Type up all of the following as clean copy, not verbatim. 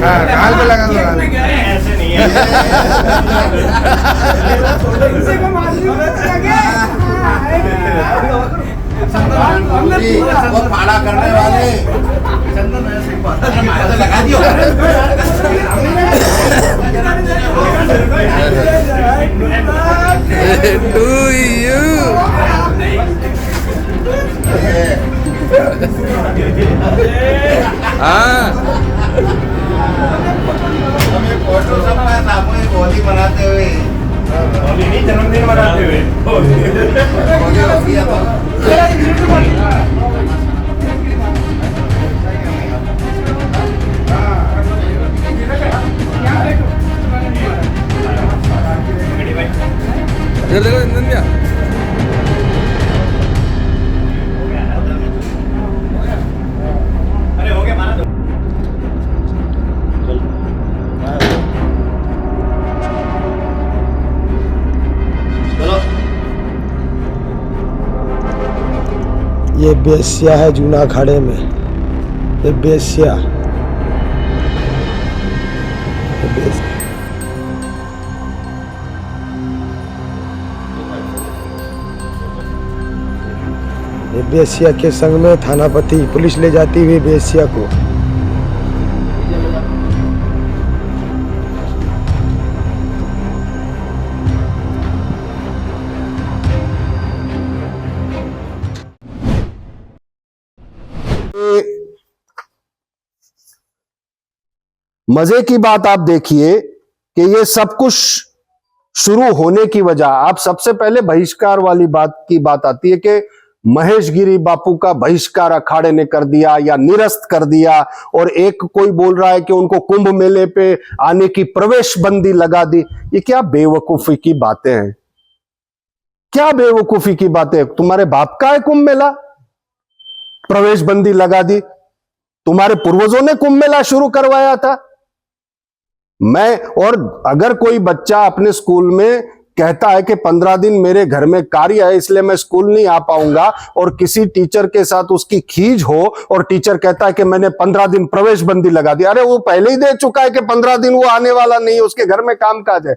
काल पे लगा दो। ऐसे नहीं है। वो फाड़ा करने वाले लगा दियो। To you. हाँ हमें फोटो सब में सामूहिक होली मनाते हुए होली नहीं, जन्मदिन मनाते हुए। होली रख दिया तो इधर देखो इंजन क्या अरे हो गया, माना दो। चलो ये बेस्या है जूना अखाड़े में। ये बेस्या ये बेस्या के संग में थानापति पुलिस ले जाती हुई बेस्या को। मजे की बात आप देखिए कि ये सब कुछ शुरू होने की वजह, आप सबसे पहले बहिष्कार वाली बात की बात आती है कि महेश गिरी बापू का बहिष्कार अखाड़े ने कर दिया या निरस्त कर दिया, और एक कोई बोल रहा है कि उनको कुंभ मेले पे आने की प्रवेश बंदी लगा दी। ये क्या बेवकूफी की बातें हैं, क्या बेवकूफी की बातें। तुम्हारे बाप का है कुंभ मेला, प्रवेश बंदी लगा दी? तुम्हारे पूर्वजों ने कुंभ मेला शुरू करवाया था। मैं और अगर कोई बच्चा अपने स्कूल में कहता है कि 15 दिन मेरे घर में कार्य है इसलिए मैं स्कूल नहीं आ पाऊंगा, और किसी टीचर के साथ उसकी खींच हो और टीचर कहता है कि मैंने 15 दिन प्रवेश बंदी लगा दी, अरे वो पहले ही दे चुका है कि 15 दिन वो आने वाला नहीं है, उसके घर में कामकाज है।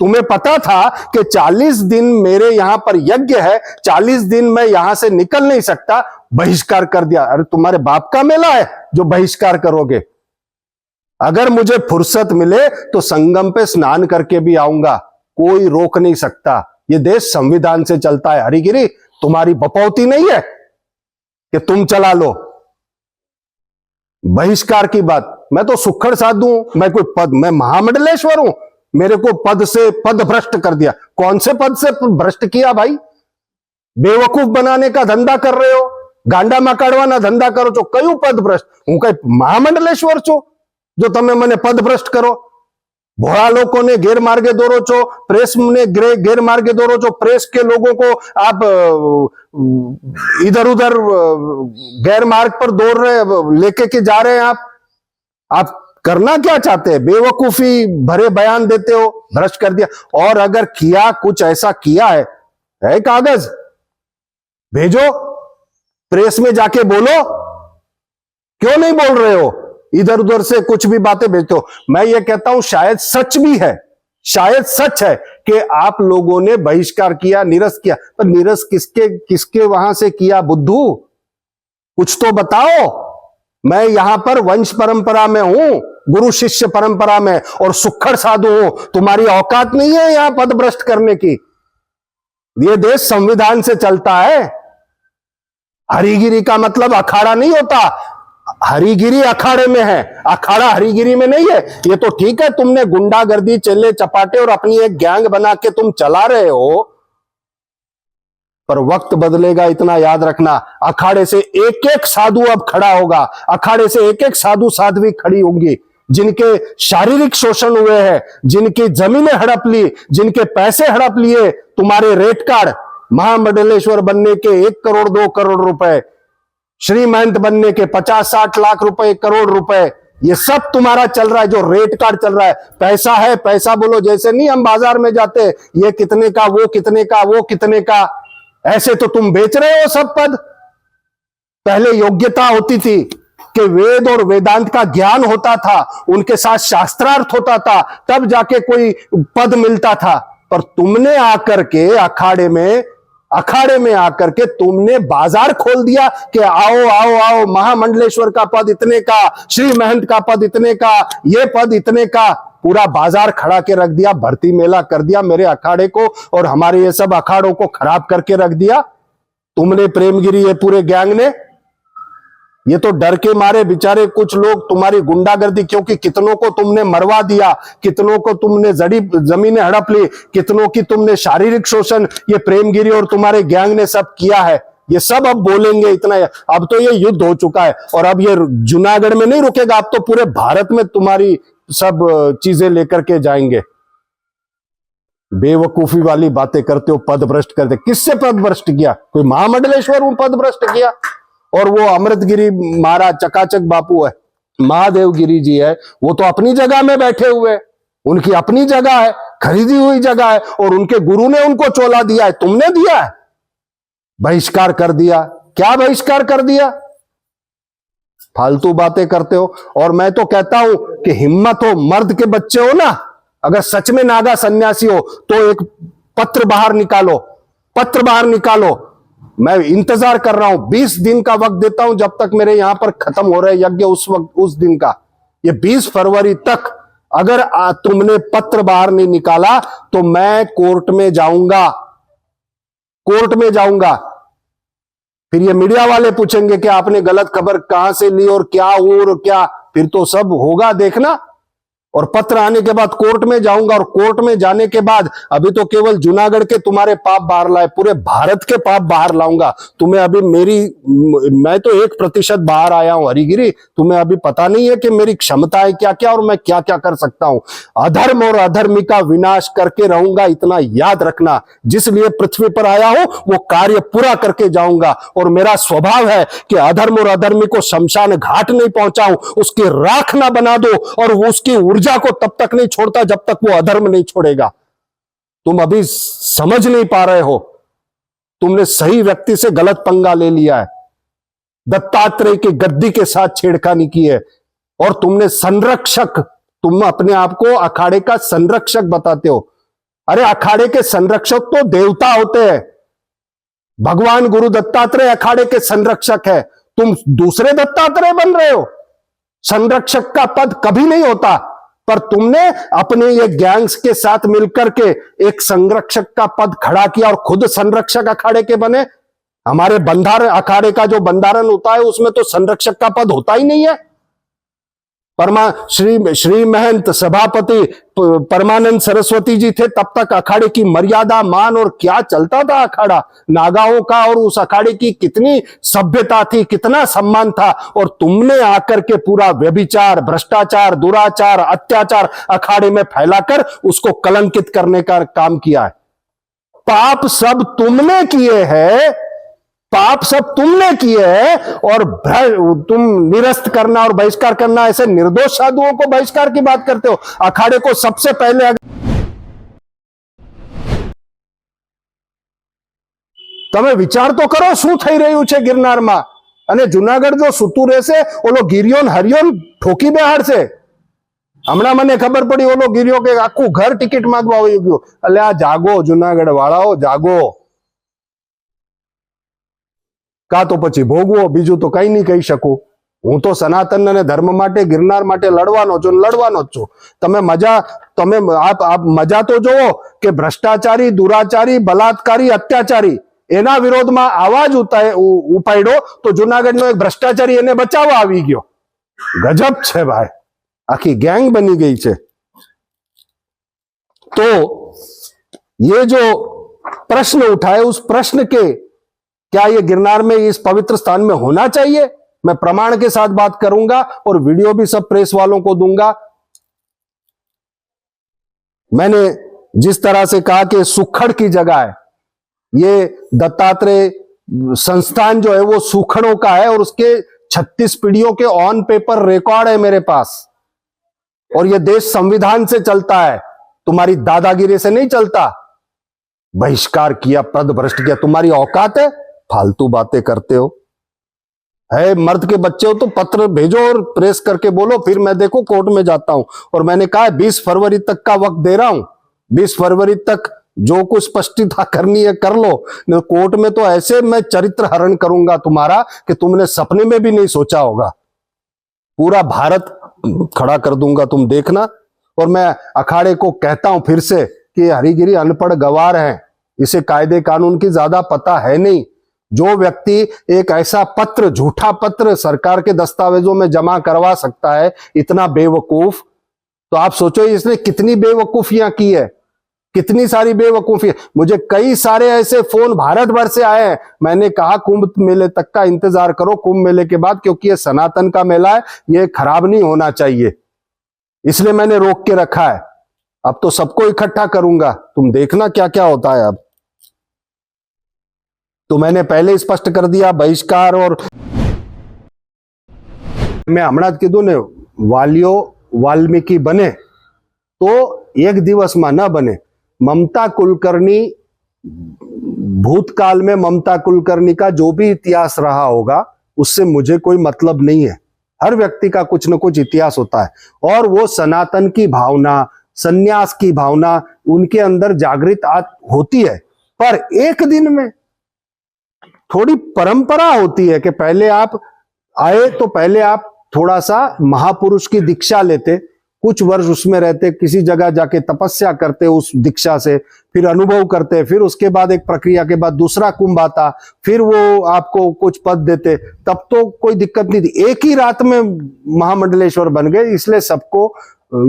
तुम्हें पता था कि 40 दिन मेरे यहां पर यज्ञ है, 40 दिन मैं यहां से निकल नहीं सकता, बहिष्कार कर दिया। अरे तुम्हारे बाप का मेला है जो बहिष्कार करोगे? अगर मुझे फुर्सत मिले तो संगम पे स्नान करके भी आऊंगा, कोई रोक नहीं सकता। ये देश संविधान से चलता है। हरिगिरी तुम्हारी बपौती नहीं है कि तुम चला लो बहिष्कार की बात। मैं तो सुक्खड़ साधु हूं, मैं कोई पद, मैं महामंडलेश्वर हूं, मेरे को पद से पद भ्रष्ट कर दिया। कौन से पद से भ्रष्ट किया भाई? बेवकूफ बनाने का धंधा कर रहे हो, गांडा में काढ़वाना धंधा करो छो, कયું पद भ्रष्ट? હું કઈ મહામંડલેશ્વર છો जो તમે મને પદ ભ્રષ્ટ કરો? भोला लोगों ने गैरमार्गे दौरो छो, प्रेस ने गैरमार्गे दौरो छो, प्रेस के लोगों को आप इधर उधर गैरमार्ग पर दौड़ रहे, लेके के जा रहे हैं। आप करना क्या चाहते हैं? बेवकूफी भरे बयान देते हो, भ्रष्ट कर दिया। और अगर किया, कुछ ऐसा किया है कागज भेजो, प्रेस में जाके बोलो, क्यों नहीं बोल रहे हो? इधर उधर से कुछ भी बातें भेजते हो। मैं ये कहता हूं शायद सच भी है, शायद सच है कि आप लोगों ने बहिष्कार किया, निरस्त किया, पर निरस्त किसके किसके वहां से किया? बुद्धू कुछ तो बताओ। मैं यहां पर वंश परंपरा में हूं, गुरु शिष्य परंपरा में, और सुक्खड़ साधु हूं। तुम्हारी औकात नहीं है यहां पद भ्रष्ट करने की। ये देश संविधान से चलता है। हरिगिरी का मतलब अखाड़ा नहीं होता, हरिगिरी अखाड़े में है, अखाड़ा हरिगिरी में नहीं है। ये तो ठीक है तुमने गुंडागर्दी, चेले चपाटे और अपनी एक गैंग बना के तुम चला रहे हो, पर वक्त बदलेगा, इतना याद रखना। अखाड़े से एक एक साधु अब खड़ा होगा, अखाड़े से एक एक साधु साध्वी खड़ी होंगी, जिनके शारीरिक शोषण हुए हैं, जिनकी जमीनें हड़प ली, जिनके पैसे हड़प लिए, तुम्हारे रेट कार्ड, महामंडलेश्वर बनने के 1 करोड़ 2 करोड़ रुपए, श्री महंत बनने के 50-60 लाख रुपए, 1 करोड़ रुपए, ये सब तुम्हारा चल रहा है, जो रेट कार्ड चल रहा है। पैसा है, पैसा बोलो, जैसे नहीं हम बाजार में जाते, ये कितने का, वो कितने का, वो कितने का, ऐसे तो तुम बेच रहे हो सब पद। पहले योग्यता होती थी, कि वेद और वेदांत का ज्ञान होता था, उनके साथ शास्त्रार्थ होता था, तब जाके कोई पद मिलता था। पर तुमने आकर के अखाड़े में आकर के तुमने बाजार खोल दिया कि आओ आओ आओ, महामंडलेश्वर का पद इतने का, श्री महंत का पद इतने का, ये पद इतने का, पूरा बाजार खड़ा के रख दिया, भर्ती मेला कर दिया मेरे अखाड़े को और हमारे ये सब अखाड़ों को खराब करके रख दिया तुमने, प्रेमगिरी, ये पूरे गैंग ने। ये तो डर के मारे बेचारे कुछ लोग तुम्हारी गुंडागर्दी, क्योंकि कितनों को तुमने मरवा दिया, कितनों को तुमने जमीनें हड़प ली, कितनों की तुमने शारीरिक शोषण ये प्रेमगिरी और तुम्हारे गैंग ने सब किया है। ये सब अब बोलेंगे इतना, अब तो ये युद्ध हो चुका है और अब ये जूनागढ़ में नहीं रुकेगा, अब तो पूरे भारत में तुम्हारी सब चीजें लेकर के जाएंगे। बेवकूफी वाली बातें करते हो, पद भ्रष्ट करते। किससे पद भ्रष्ट किया? कोई महामंडलेश्वर पद भ्रष्ट किया? और वो अमृतगिरी महाराज चकाचक बापू है, महादेव गिरी जी है, वो तो अपनी जगह में बैठे हुए, उनकी अपनी जगह है, खरीदी हुई जगह है और उनके गुरु ने उनको चोला दिया है, तुमने दिया है, बहिष्कार कर दिया। क्या बहिष्कार कर दिया? फालतू बातें करते हो। और मैं तो कहता हूं कि हिम्मत हो, मर्द के बच्चे हो ना, अगर सच में नागा सन्यासी हो तो एक पत्र बाहर निकालो, पत्र बाहर निकालो। मैं इंतजार कर रहा हूं, 20 दिन का वक्त देता हूं, जब तक मेरे यहां पर खत्म हो रहे यज्ञ उस दिन का, ये 20 फरवरी तक अगर तुमने पत्र बाहर नहीं निकाला तो मैं कोर्ट में जाऊंगा, कोर्ट में जाऊंगा। फिर ये मीडिया वाले पूछेंगे कि आपने गलत खबर कहां से ली और क्या हुआ और क्या, फिर तो सब होगा देखना। और पत्र आने के बाद कोर्ट में जाऊंगा और कोर्ट में जाने के बाद अभी तो केवल जूनागढ़ के तुम्हारे पाप बाहर लाए, पूरे भारत के पाप बाहर लाऊंगा। तुम्हें अभी मैं तो 1% बाहर आया हूं हरिगिरी, तुम्हें अभी पता नहीं है कि मेरी क्षमता है क्या क्या और मैं क्या क्या कर सकता हूं। अधर्म और अधर्मी का विनाश करके रहूंगा, इतना याद रखना। जिस लिए पृथ्वी पर आया हूं वो कार्य पूरा करके जाऊंगा और मेरा स्वभाव है कि अधर्म और अधर्मी को शमशान घाट नहीं पहुंचाऊं, उसकी राख ना बना दो और उसकी ऊर्जा को तब तक नहीं छोड़ता जब तक वो अधर्म नहीं छोड़ेगा। तुम अभी समझ नहीं पा रहे हो, तुमने सही व्यक्ति से गलत पंगा ले लिया है, दत्तात्रेय की गद्दी के साथ छेड़खानी की है और तुमने संरक्षक, तुम अपने आप को अखाड़े का संरक्षक बताते हो। अरे अखाड़े के संरक्षक तो देवता होते हैं, भगवान गुरु दत्तात्रेय अखाड़े के संरक्षक है, तुम दूसरे दत्तात्रेय बन रहे हो। संरक्षक का पद कभी नहीं होता, पर तुमने अपने ये गैंग्स के साथ मिलकर के एक संरक्षक का पद खड़ा किया और खुद संरक्षक अखाड़े के बने। हमारे बंधारण, अखाड़े का जो बंधारण होता है उसमें तो संरक्षक का पद होता ही नहीं है। श्री महंत सभापति परमानंद सरस्वती जी थे, तब तक अखाड़े की मर्यादा, मान और क्या चलता था अखाड़ा, नागाओं का, और उस अखाड़े की कितनी सभ्यता थी, कितना सम्मान था। और तुमने आकर के पूरा व्यभिचार, भ्रष्टाचार, दुराचार, अत्याचार अखाड़े में फैलाकर उसको कलंकित करने का काम किया है। पाप सब तुमने किए हैं, पाप सब तुमने किए हैं और तुम निरस्त करना और बहिष्कार करना, ऐसे निर्दोष साधुओं को बहिष्कार की बात करते हो। अखाड़े को सबसे पहले તમે વિચાર તો કરો શું થઈ રહ્યું છે ગિરનારમાં, અને જુનાગઢ જો સૂતું રહેશે ઓલો ગિરિયોન હરિયોન ઠોકી બેહાડશે। હમણાં મને ખબર પડી ઓલો ગિરિયો કે આખું ઘર ટિકિટ માંગવા આવી ગયો। એટલે આ જાગો જુનાગઢ વાળાઓ, જાગો। કા તો પછી ભોગવો, બીજું તો કઈ નહીં કહી શકું। હું તો સનાતન અને ધર્મ માટે, ગિરનાર માટે લડવાનો છું, લડવાનો જ છું। તમે મજા તો જોવો કે ભ્રષ્ટાચારી, દુરાચારી, બલાત્કારી, અત્યાચારી એના વિરોધમાં આવાજ ઉપાડ્યો તો જુનાગઢનો એક ભ્રષ્ટાચારી એને બચાવવા આવી ગયો। ગજબ છે ભાઈ, આખી ગેંગ બની ગઈ છે। तो ये जो प्रश्न उठाए, उस प्रश्न के क्या ये गिरनार में इस पवित्र स्थान में होना चाहिए, मैं प्रमाण के साथ बात करूंगा और वीडियो भी सब प्रेस वालों को दूंगा। मैंने जिस तरह से कहा कि सुखड़ की जगह है, ये दत्तात्रेय संस्थान जो है वो सुखड़ों का है और उसके 36 पीढ़ियों के ऑन पेपर रिकॉर्ड है मेरे पास, और ये देश संविधान से चलता है, तुम्हारी दादागिरी से नहीं चलता। बहिष्कार किया, पद भ्रष्ट किया, तुम्हारी औकात है? फालतू बातें करते हो। है, मर्द के बच्चे हो तो पत्र भेजो और प्रेस करके बोलो, फिर मैं देखो कोर्ट में जाता हूं। और मैंने कहा 20 फरवरी तक का वक्त दे रहा हूं, 20 फरवरी तक जो कुछ स्पष्टता करनी है कर लो। नहीं कोर्ट में तो ऐसे मैं चरित्र हरण करूंगा तुम्हारा कि तुमने सपने में भी नहीं सोचा होगा। पूरा भारत खड़ा कर दूंगा, तुम देखना। और मैं अखाड़े को कहता हूं फिर से कि हरिगिरी अनपढ़ गवार है, इसे कायदे कानून की ज्यादा पता है नहीं। जो व्यक्ति एक ऐसा पत्र, झूठा पत्र सरकार के दस्तावेजों में जमा करवा सकता है, इतना बेवकूफ, तो आप सोचो इसने कितनी बेवकूफियां की है, कितनी सारी बेवकूफी। मुझे कई सारे ऐसे फोन भारत भर से आए हैं। मैंने कहा कुंभ मेले तक का इंतजार करो, कुंभ मेले के बाद, क्योंकि ये सनातन का मेला है, ये खराब नहीं होना चाहिए, इसलिए मैंने रोक के रखा है। अब तो सबको इकट्ठा करूंगा, तुम देखना क्या क्या होता है। अब तो मैंने पहले स्पष्ट कर दिया बहिष्कार। और मैं हमણાં कीधું ने वालियो वाल्मीकि बने तो एक दिवस में न बने। ममता कुलकर्णी, भूतकाल में ममता कुलकर्णी का जो भी इतिहास रहा होगा उससे मुझे कोई मतलब नहीं है। हर व्यक्ति का कुछ न कुछ इतिहास होता है और वो सनातन की भावना, संन्यास की भावना उनके अंदर जागृत होती है। पर एक दिन में थोड़ी परंपरा होती है कि पहले आप आए तो पहले आप थोड़ा सा महापुरुष की दीक्षा लेते, कुछ वर्ष उसमें रहते, किसी जगह जाके तपस्या करते उस दीक्षा से, फिर अनुभव करते, फिर उसके बाद एक प्रक्रिया के बाद दूसरा कुंभ आता, फिर वो आपको कुछ पद देते, तब तो कोई दिक्कत नहीं थी। एक ही रात में महामंडलेश्वर बन गए, इसलिए सबको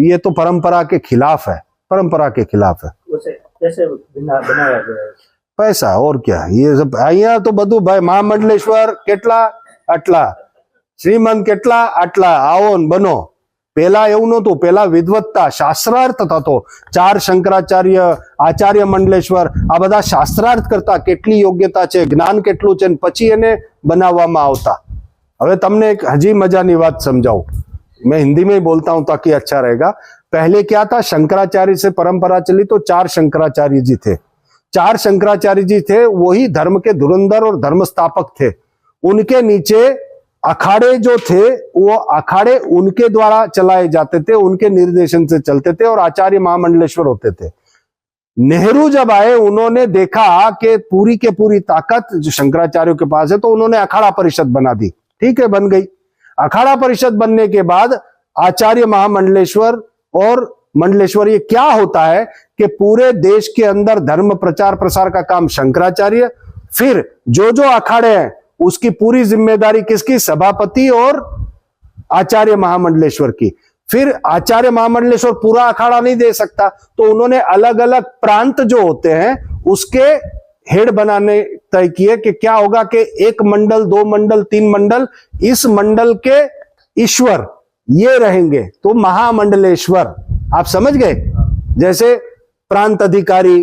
ये तो परंपरा के खिलाफ है, परंपरा के खिलाफ है। कैसे बनाया गया? पैसा और क्या, ये सब અહીંયા તો બધું ભાઈ મહામંડલેશ્વર કેટલા આટલા, શ્રીમંત કેટલા આટલા, આવો ને બનો। પેલા એવું નહોતું, પેલા વિદ્વત્તા શાસ્ત્રાર્થ થતો। 4 શંકરાચાર્ય, આચાર્ય મંડલેશ્વર, આ બધા શાસ્ત્રાર્થ કરતા, કેટલી યોગ્યતા છે, જ્ઞાન કેટલું છે, પછી એને બનાવવામાં આવતા। હવે તમને એક હજી મજાની વાત સમજાવું, मैं हिंदी में ही बोलता हूं ताकि अच्छा रहेगा। पहले क्या था, शंकराचार्य से परंपरा चली तो 4 शंकराचार्य जी थे। 4 शंकराचार्य जी थे, वही धर्म के धुरंधर और धर्म स्थापक थे। उनके नीचे अखाड़े जो थे वो अखाड़े उनके द्वारा चलाए जाते थे, उनके निर्देशन से चलते थे और आचार्य महामंडलेश्वर होते थे। नेहरू जब आए उन्होंने देखा कि पूरी के पूरी ताकत जो शंकराचार्यों के पास है, तो उन्होंने अखाड़ा परिषद बना दी। ठीक है, बन गई। अखाड़ा परिषद बनने के बाद आचार्य महामंडलेश्वर और मंडलेश्वर, ये क्या होता है कि पूरे देश के अंदर धर्म प्रचार प्रसार का काम शंकराचार्य, फिर जो जो अखाड़े हैं उसकी पूरी जिम्मेदारी किसकी, सभापति और आचार्य महामंडलेश्वर की। फिर आचार्य महामंडलेश्वर पूरा अखाड़ा नहीं दे सकता, तो उन्होंने अलग अलग प्रांत जो होते हैं उसके हेड बनाने तय किए कि क्या होगा कि 1 मंडल, 2 मंडल, 3 मंडल, इस मंडल के ईश्वर ये रहेंगे, तो महामंडलेश्वर। आप समझ गए, जैसे प्रांत अधिकारी,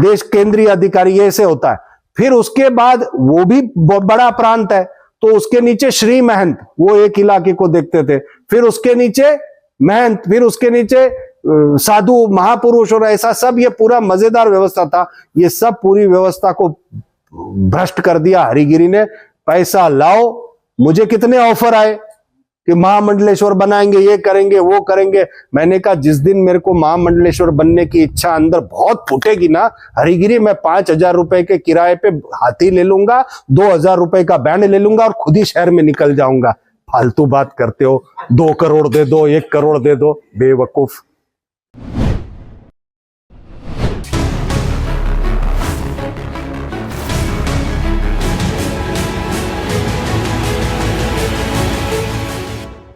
देश केंद्रीय अधिकारी, ये ऐसे होता है। फिर उसके बाद वो भी बड़ा प्रांत है, तो उसके नीचे श्री महंत, वो एक इलाके को देखते थे। फिर उसके नीचे महंत, फिर उसके नीचे साधु, महापुरुष, और ऐसा सब ये पूरा मजेदार व्यवस्था था। ये सब पूरी व्यवस्था को भ्रष्ट कर दिया हरिगिरी ने। पैसा लाओ, मुझे कितने ऑफर आए कि महामंडलेश्वर बनाएंगे, ये करेंगे, वो करेंगे। मैंने कहा जिस दिन मेरे को महामंडलेश्वर बनने की इच्छा अंदर बहुत फूटेगी ना, हरिगिरी मैं 5000 रुपए के किराए पे हाथी ले लूंगा, 2000 रुपए का बैंड ले लूंगा और खुद ही शहर में निकल जाऊंगा। फालतू बात करते हो, 2 करोड़ दे दो, 1 करोड़ दे दो, बेवकूफ।